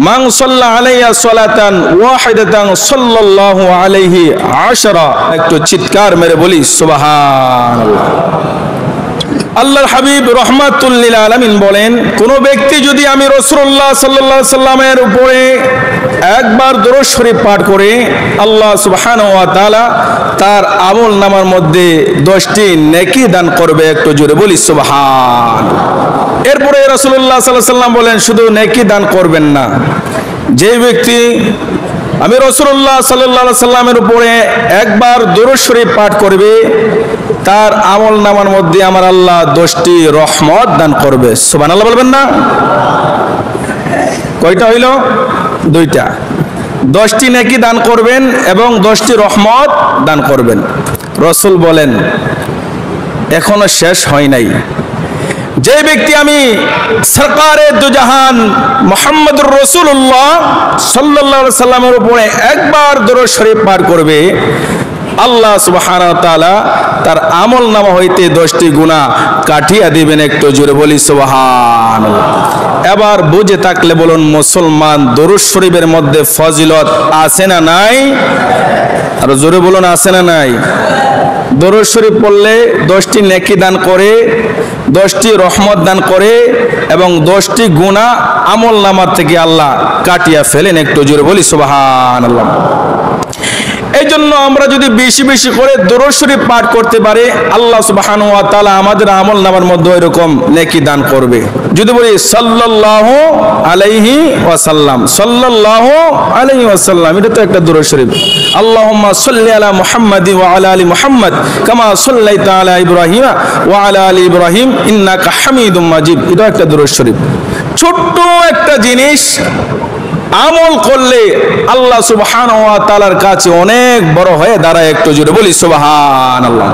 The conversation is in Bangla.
মান সাল্লা আলাইয়া সালাতান ওয়াহিদাতান সাল্লাল্লাহু আলাইহি আশরা। একটু চিৎকার মেরে বলি সুবহানাল্লাহ। আল্লাহর হাবিব রাহমাতুল লিল আলামিন বলেন, কোন ব্যক্তি যদি আমি রাসূলুল্লাহ সাল্লাল্লাহু আলাইহি সাল্লামের উপরে একবার দরুদ শরীফ পাঠ করে, আল্লাহ সুবহানাহু ওয়া তাআলা তার আমল নামার মধ্যে 10টি নেকি দান করবে। একটু জোরে বলি সুবহান। এরপরে রাসূলুল্লাহ সাল্লাল্লাহু আলাইহি সাল্লাম বলেন, শুধু নেকি দান করবেন না, যে ব্যক্তি আমি রাসূলুল্লাহ সাল্লাল্লাহু আলাইহি সাল্লামের উপরে একবার দরুদ শরীফ পাঠ করবে, তার আমল নামার মধ্যে আমার আল্লাহ 10টি রহমত দান করবে। সুবহানাল্লাহ বলবেন না? কয়টা হইল? 2টা। 10টি নেকি দান করবেন এবং 10টি রহমত দান করবেন। রাসূল বলেন, এখনো শেষ হয় নাই। যে ব্যক্তি আমি সরকারে দুজাহান মুহাম্মদুর রাসূলুল্লাহ সাল্লাল্লাহু আলাইহি সাল্লামের উপরে একবার দরুদ শরীফ পাঠ করবে, আল্লাহ সুবহানাহু ওয়া তাআলা তার আমল নামা হইতে 10টি গুনাহ কাটিয়ে দিবেন। একটু জোরে বলি সুবহানাল্লাহ। এবার বুঝে থাকলে বলুন, মুসলমান দরুদ শরীফের মধ্যে ফজিলত আছে না নাই? আর জোরে বলুন, আছে না নাই? দরুদ শরীফ পড়লে 10টি নেকি দান করে, 10টি রহমত দান করে এবং 10টি গুনাহ আমল নামা থেকে আল্লাহ কাটিয়ে ফেলেন। একটু জোরে বলি সুবহানাল্লাহ। এই জন্য আমরা যদি বেশি বেশি করে দরুদ শরীফ পাঠ করতে পারি, আল্লাহ সুবহানাহু ওয়া তাআলা আমাদের আমল নামার মধ্যে এরকম নেকি দান করবে। যদি বলি সাল্লাল্লাহু আলাইহি ওয়াসাল্লাম, সাল্লাল্লাহু আলাইহি ওয়াসাল্লাম, এটা তো একটা দরুদ শরীফ। আল্লাহুম্মা সাল্লি আলা মুহাম্মাদি ওয়া আলা আলি মুহাম্মাদ কামা সাল্লাইতা আলা ইব্রাহিম ওয়া আলা আলি ইব্রাহিম ইন্নাকা হামিদুম মাজিদ, এটা একটা দরুদ শরীফ। ছোট্ট একটা জিনিস আমল করলে আল্লাহ সুবহানাহু ওয়া তাআলার কাছে অনেক বড় হয়ে দাঁড়ায়। একটু জোরে বলি সুবহানাল্লাহ।